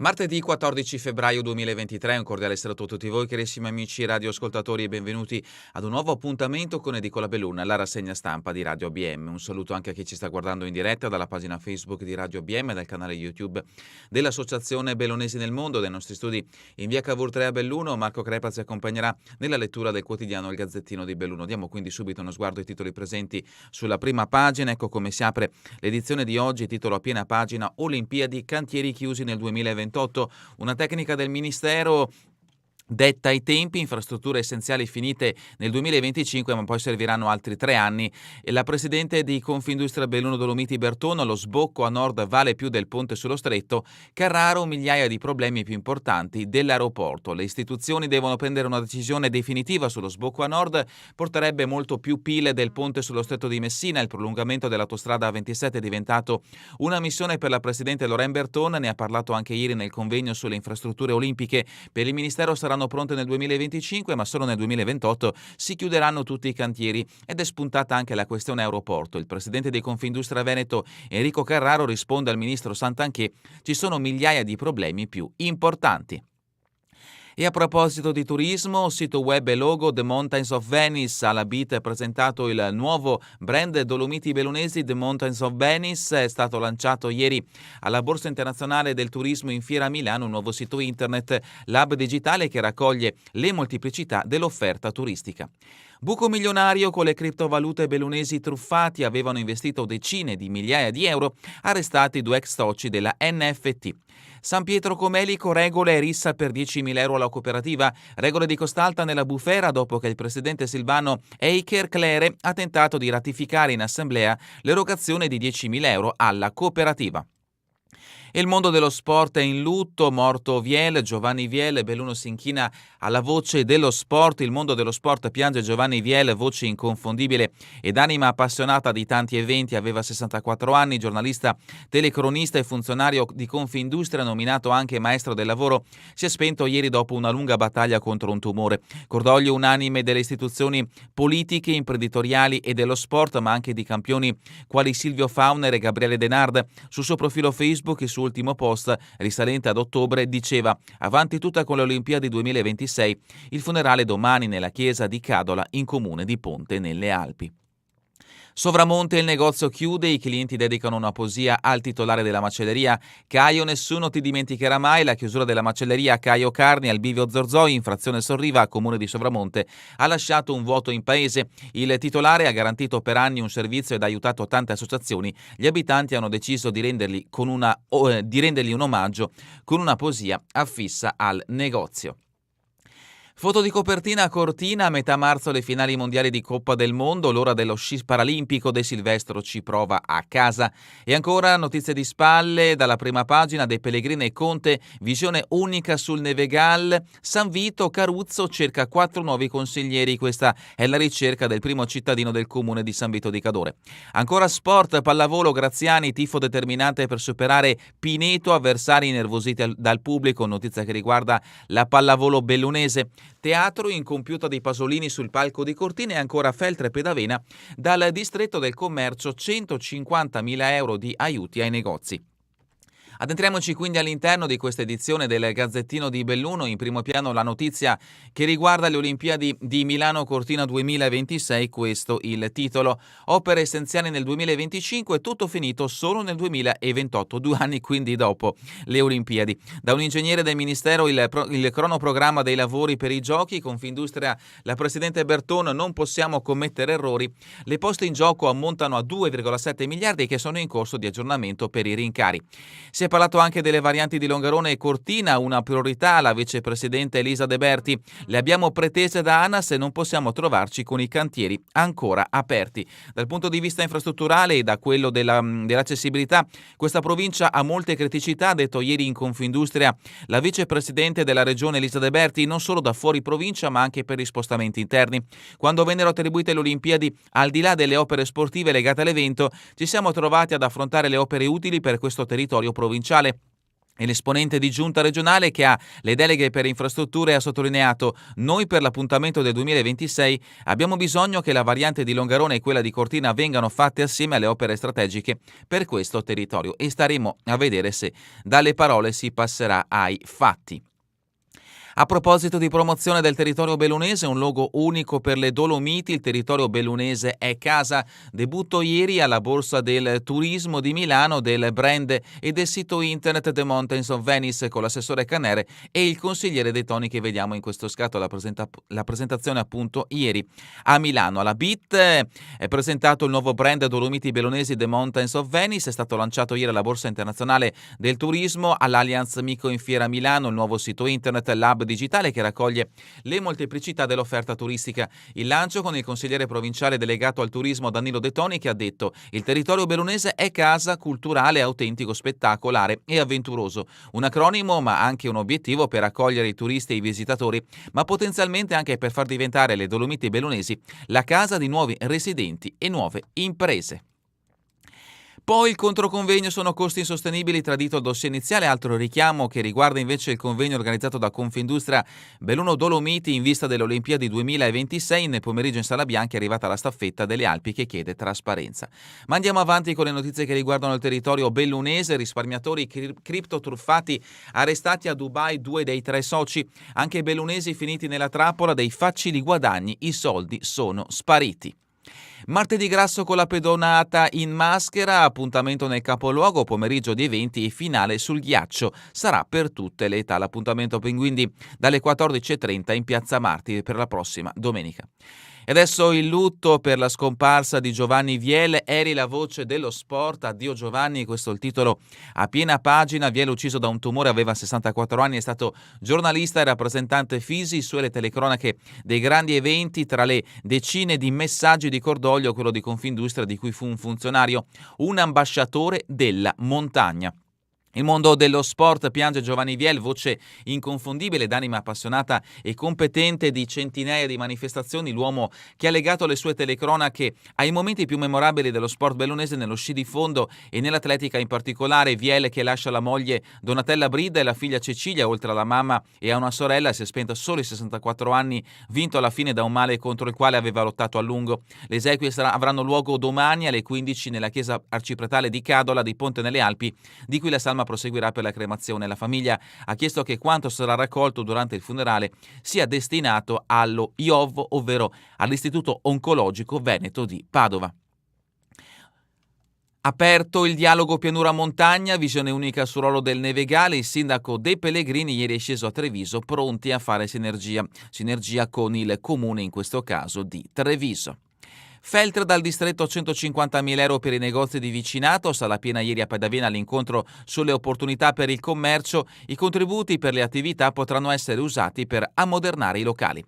Martedì 14 febbraio 2023, un cordiale saluto a tutti voi carissimi amici radioascoltatori e benvenuti ad un nuovo appuntamento con Edicola Belluna, la rassegna stampa di Radio ABM. Un saluto anche a chi ci sta guardando in diretta dalla pagina Facebook di Radio ABM e dal canale YouTube dell'Associazione Bellunesi nel Mondo. Dai nostri studi in via Cavour 3 a Belluno, Marco Crepa ci accompagnerà nella lettura del quotidiano Il Gazzettino di Belluno. Diamo quindi subito uno sguardo ai titoli presenti sulla prima pagina. Ecco come si apre l'edizione di oggi, titolo a piena pagina: Olimpiadi, cantieri chiusi nel 2028. Una tecnica del Ministero detta i tempi, infrastrutture essenziali finite nel 2025, ma poi serviranno altri 3 anni. E la presidente di Confindustria Belluno Dolomiti Bertono: lo sbocco a nord vale più del ponte sullo stretto. Carraro: migliaia di problemi più importanti dell'aeroporto. Le istituzioni devono prendere una decisione definitiva sullo sbocco a nord, porterebbe molto più PIL del ponte sullo stretto di Messina. Il prolungamento dell'autostrada A27 è diventato una missione per la presidente Lorraine Berton, ne ha parlato anche ieri nel convegno sulle infrastrutture olimpiche. Per il Ministero saranno pronte nel 2025, ma solo nel 2028 si chiuderanno tutti i cantieri, ed è spuntata anche la questione aeroporto. Il presidente di Confindustria Veneto, Enrico Carraro, risponde al ministro Santanchè: ci sono migliaia di problemi più importanti. E a proposito di turismo, sito web e logo The Mountains of Venice. Alla BIT è presentato il nuovo brand Dolomiti Bellunesi. The Mountains of Venice è stato lanciato ieri alla Borsa Internazionale del Turismo in Fiera a Milano, un nuovo sito internet, l'hub digitale che raccoglie le molteplicità dell'offerta turistica. Buco milionario con le criptovalute bellunesi truffati. Avevano investito decine di migliaia di euro, arrestati 2 ex soci della NFT. San Pietro Comelico: regole e rissa per 10.000 euro alla cooperativa. Regole di Costalta nella bufera dopo che il presidente Silvano Eicher Clere ha tentato di ratificare in assemblea l'erogazione di 10.000 euro alla cooperativa. E il mondo dello sport è in lutto, morto Viel, Giovanni Viel. Belluno si inchina alla voce dello sport. Il mondo dello sport piange Giovanni Viel, voce inconfondibile ed anima appassionata di tanti eventi. Aveva 64 anni, giornalista, telecronista e funzionario di Confindustria, nominato anche maestro del lavoro. Si è spento ieri dopo una lunga battaglia contro un tumore. Cordoglio unanime delle istituzioni politiche, imprenditoriali e dello sport, ma anche di campioni quali Silvio Fauner e Gabriele Denard. Sul suo profilo Facebook, il suo ultimo post, risalente ad ottobre, diceva: avanti tutta con le Olimpiadi 2026, il funerale domani nella chiesa di Cadola, in comune di Ponte nelle Alpi. Sovramonte: il negozio chiude, i clienti dedicano una poesia al titolare della macelleria. Caio: nessuno ti dimenticherà mai. La chiusura della macelleria Caio Carni al Bivio Zorzoi, in frazione Sorriva, comune di Sovramonte, ha lasciato un vuoto in paese. Il titolare ha garantito per anni un servizio ed ha aiutato tante associazioni. Gli abitanti hanno deciso di rendergli un omaggio con una poesia affissa al negozio. Foto di copertina a Cortina: a metà marzo le finali mondiali di Coppa del Mondo, l'ora dello sci paralimpico. De Silvestro ci prova a casa. E ancora notizie di spalle dalla prima pagina: De Pellegrini e Conte, visione unica sul Nevegal. San Vito: Caruzzo cerca 4 nuovi consiglieri. Questa è la ricerca del primo cittadino del comune di San Vito di Cadore. Ancora sport, pallavolo, Graziani, tifo determinante per superare Pineto, avversari innervositi dal pubblico. Notizia che riguarda la pallavolo bellunese. Teatro, incompiuta di Pasolini sul palco di Cortina. E ancora Feltre Pedavena: dal distretto del commercio 150.000 euro di aiuti ai negozi. Addentriamoci quindi all'interno di questa edizione del Gazzettino di Belluno. In primo piano la notizia che riguarda le Olimpiadi di Milano Cortina 2026, questo il titolo: opere essenziali nel 2025, tutto finito solo nel 2028, 2 anni quindi dopo le Olimpiadi. Da un ingegnere del Ministero il cronoprogramma dei lavori per i giochi. Confindustria, la presidente Berton: non possiamo commettere errori, le poste in gioco ammontano a 2,7 miliardi che sono in corso di aggiornamento per i rincari. Si è parlato anche delle varianti di Longarone e Cortina, una priorità la vicepresidente Elisa De Berti: le abbiamo pretese da ANAS e non possiamo trovarci con i cantieri ancora aperti. Dal punto di vista infrastrutturale e da quello dell'accessibilità, questa provincia ha molte criticità, ha detto ieri in Confindustria la vicepresidente della regione Elisa De Berti, non solo da fuori provincia ma anche per gli spostamenti interni. Quando vennero attribuite le Olimpiadi, al di là delle opere sportive legate all'evento, ci siamo trovati ad affrontare le opere utili per questo territorio provinciale. E l'esponente di giunta regionale che ha le deleghe per infrastrutture ha sottolineato: noi per l'appuntamento del 2026 abbiamo bisogno che la variante di Longarone e quella di Cortina vengano fatte assieme alle opere strategiche per questo territorio e staremo a vedere se dalle parole si passerà ai fatti. A proposito di promozione del territorio bellunese, un logo unico per le Dolomiti, il territorio bellunese è casa. Debutto ieri alla Borsa del Turismo di Milano del brand e del sito internet The Mountains of Venice con l'assessore Canere e il consigliere De Toni che vediamo in questo scatto, la presentazione appunto ieri a Milano. Alla BIT è presentato il nuovo brand Dolomiti Bellunesi The Mountains of Venice, è stato lanciato ieri alla Borsa Internazionale del Turismo, all'Allianz Mico in Fiera Milano, il nuovo sito internet, l'hub digitale che raccoglie le molteplicità dell'offerta turistica. Il lancio con il consigliere provinciale delegato al turismo Danilo De Toni che ha detto: il territorio bellunese è casa culturale, autentico, spettacolare e avventuroso. Un acronimo ma anche un obiettivo per accogliere i turisti e i visitatori, ma potenzialmente anche per far diventare le Dolomiti Bellunesi la casa di nuovi residenti e nuove imprese. Poi il controconvegno sono costi insostenibili, tradito il dossier iniziale, altro richiamo che riguarda invece il convegno organizzato da Confindustria Belluno Dolomiti in vista delle Olimpiadi 2026. Nel pomeriggio in Sala Bianchi è arrivata la staffetta delle Alpi che chiede trasparenza. Ma andiamo avanti con le notizie che riguardano il territorio bellunese. Risparmiatori criptotruffati arrestati a Dubai 2 dei 3 soci. Anche i bellunesi finiti nella trappola dei facili guadagni, i soldi sono spariti. Martedì grasso con la pedonata in maschera, appuntamento nel capoluogo, pomeriggio di eventi e finale sul ghiaccio. Sarà per tutte le età l'appuntamento quindi dalle 14.30 in Piazza Martiri per la prossima domenica. E adesso il lutto per la scomparsa di Giovanni Viel, eri la voce dello sport, addio Giovanni, questo è il titolo a piena pagina. Viel ucciso da un tumore, aveva 64 anni, è stato giornalista e rappresentante Fisi, su le telecronache dei grandi eventi, tra le decine di messaggi di cordoglio quello di Confindustria di cui fu un funzionario, un ambasciatore della montagna. Il mondo dello sport piange Giovanni Viel, voce inconfondibile d'anima appassionata e competente di centinaia di manifestazioni, l'uomo che ha legato le sue telecronache ai momenti più memorabili dello sport bellunese nello sci di fondo e nell'atletica in particolare. Viel che lascia la moglie Donatella Brida e la figlia Cecilia, oltre alla mamma e a una sorella, si è spento a soli 64 anni, vinto alla fine da un male contro il quale aveva lottato a lungo. Le esequie avranno luogo domani alle 15 nella chiesa arcipretale di Cadola di Ponte nelle Alpi, di cui la salma proseguirà per la cremazione. La famiglia ha chiesto che quanto sarà raccolto durante il funerale sia destinato allo IOV, ovvero all'Istituto Oncologico Veneto di Padova. Aperto il dialogo pianura-montagna, visione unica sul ruolo del Nevegale, il sindaco De Pellegrini ieri è sceso a Treviso, pronti a fare sinergia con il comune, in questo caso di Treviso. Feltre dal distretto 150.000 euro per i negozi di vicinato, sala piena ieri a Padavena all'incontro sulle opportunità per il commercio, i contributi per le attività potranno essere usati per ammodernare i locali.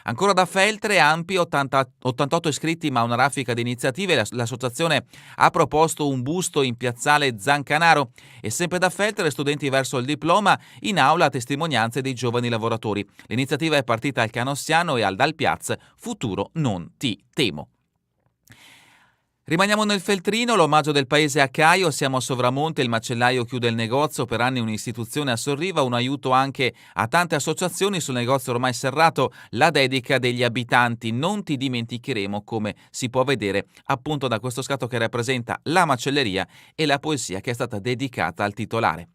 Ancora da Feltre, Ampi, 88 iscritti ma una raffica di iniziative, l'associazione ha proposto un busto in piazzale Zancanaro e sempre da Feltre, studenti verso il diploma, in aula testimonianze dei giovani lavoratori. L'iniziativa è partita al Canossiano e al Dal Piaz, futuro non ti temo. Rimaniamo nel Feltrino, l'omaggio del paese a Caio, siamo a Sovramonte, il macellaio chiude il negozio, per anni un'istituzione assorriva, un aiuto anche a tante associazioni sul negozio ormai serrato, la dedica degli abitanti, non ti dimenticheremo, come si può vedere appunto da questo scatto che rappresenta la macelleria e la poesia che è stata dedicata al titolare.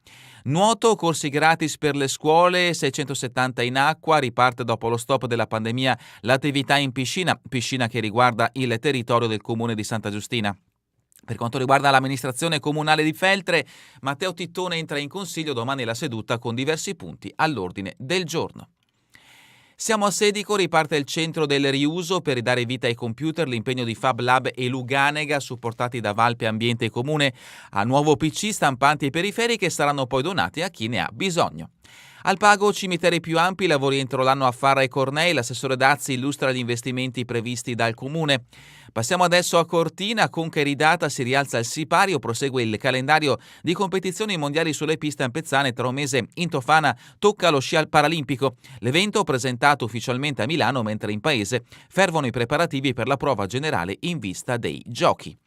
Nuoto, corsi gratis per le scuole, 670 in acqua, riparte dopo lo stop della pandemia l'attività in piscina che riguarda il territorio del comune di Santa Giustina. Per quanto riguarda l'amministrazione comunale di Feltre, Matteo Tittone entra in consiglio, domani la seduta con diversi punti all'ordine del giorno. Siamo a Sedico, riparte il centro del riuso per ridare vita ai computer, l'impegno di Fab Lab e Luganega, supportati da Valpe Ambiente Comune, a nuovo PC, stampanti e periferiche saranno poi donati a chi ne ha bisogno. Al Pago, cimiteri più ampi, lavori entro l'anno a Farra e Cornei, l'assessore Dazzi illustra gli investimenti previsti dal comune. Passiamo adesso a Cortina, Conca e Ridata, si rialza il sipario, prosegue il calendario di competizioni mondiali sulle piste ampezzane, tra un mese in Tofana tocca lo sci paralimpico. L'evento presentato ufficialmente a Milano, mentre in paese fervono i preparativi per la prova generale in vista dei giochi.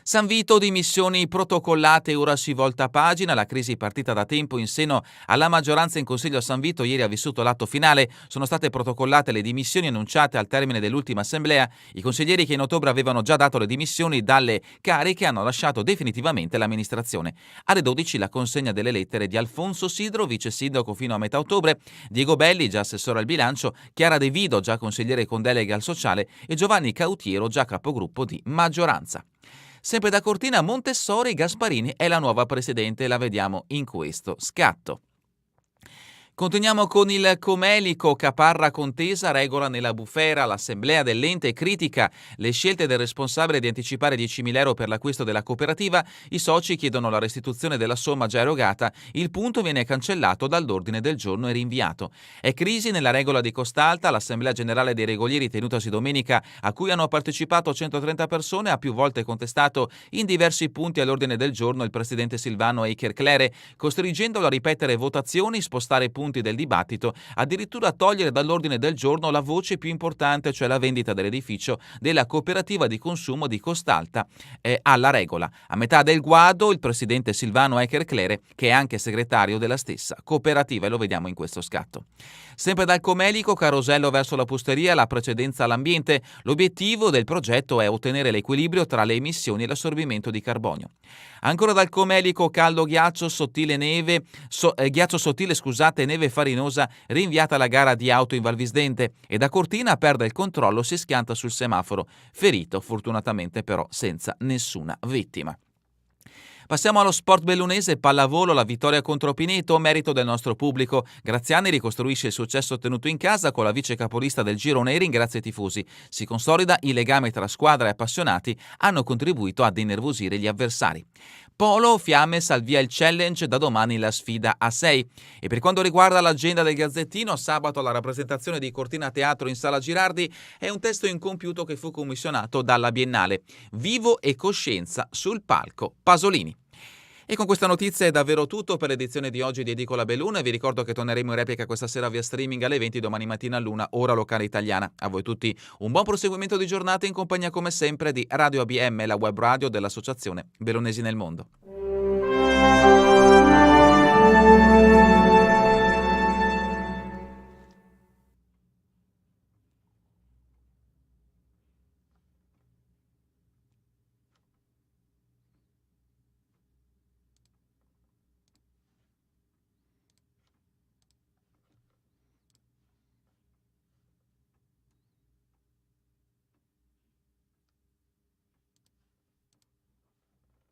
San Vito, dimissioni protocollate, ora si volta pagina. La crisi partita da tempo in seno alla maggioranza in Consiglio a San Vito ieri ha vissuto l'atto finale. Sono state protocollate le dimissioni annunciate al termine dell'ultima assemblea. I consiglieri che in ottobre avevano già dato le dimissioni dalle cariche hanno lasciato definitivamente l'amministrazione. Alle 12 la consegna delle lettere di Alfonso Sidro, vice sindaco fino a metà ottobre, Diego Belli, già assessore al bilancio, Chiara De Vido, già consigliere con delega al sociale, e Giovanni Cautiero, già capogruppo di maggioranza. Sempre da Cortina, Montessori, Gasparini è la nuova presidente, la vediamo in questo scatto. Continuiamo con il Comelico, Caparra contesa, regola nella bufera. L'assemblea dell'ente critica le scelte del responsabile di anticipare 10.000 euro per l'acquisto della cooperativa. I soci chiedono la restituzione della somma già erogata. Il punto viene cancellato dall'ordine del giorno e rinviato. È crisi nella regola di Costalta. L'assemblea generale dei regolieri tenutasi domenica, a cui hanno partecipato 130 persone, ha più volte contestato in diversi punti all'ordine del giorno il presidente Silvano Eicher Clere, costringendolo a ripetere votazioni, spostare punti del dibattito, addirittura togliere dall'ordine del giorno la voce più importante, cioè la vendita dell'edificio della cooperativa di consumo di Costalta alla regola. A metà del guado il presidente Silvano Eicher Clere, che è anche segretario della stessa cooperativa, e lo vediamo in questo scatto. Sempre dal Comelico, carosello verso la pusteria, la precedenza all'ambiente. L'obiettivo del progetto è ottenere l'equilibrio tra le emissioni e l'assorbimento di carbonio. Ancora dal Comelico, caldo ghiaccio sottile neve farinosa, rinviata la gara di auto in Valvisdente, e da Cortina perde il controllo, si schianta sul semaforo, ferito fortunatamente però senza nessuna vittima. Passiamo allo sport bellunese, pallavolo, la vittoria contro Pineto, merito del nostro pubblico. Graziani ricostruisce il successo ottenuto in casa con la vice capolista del girone e ringrazia i tifosi. Si consolida il legame tra squadra e appassionati, hanno contribuito ad innervosire gli avversari. Polo, Fiammes al via il challenge, da domani la sfida a 6. E per quanto riguarda l'agenda del Gazzettino, sabato la rappresentazione di Cortina Teatro in Sala Girardi è un testo incompiuto che fu commissionato dalla Biennale. Vivo e coscienza sul palco Pasolini. E con questa notizia è davvero tutto per l'edizione di oggi di Edicola Belluna. Vi ricordo che torneremo in replica questa sera via streaming alle 20, domani mattina all'1, ora locale italiana. A voi tutti un buon proseguimento di giornata in compagnia come sempre di Radio ABM, la web radio dell'Associazione Bellunesi nel Mondo.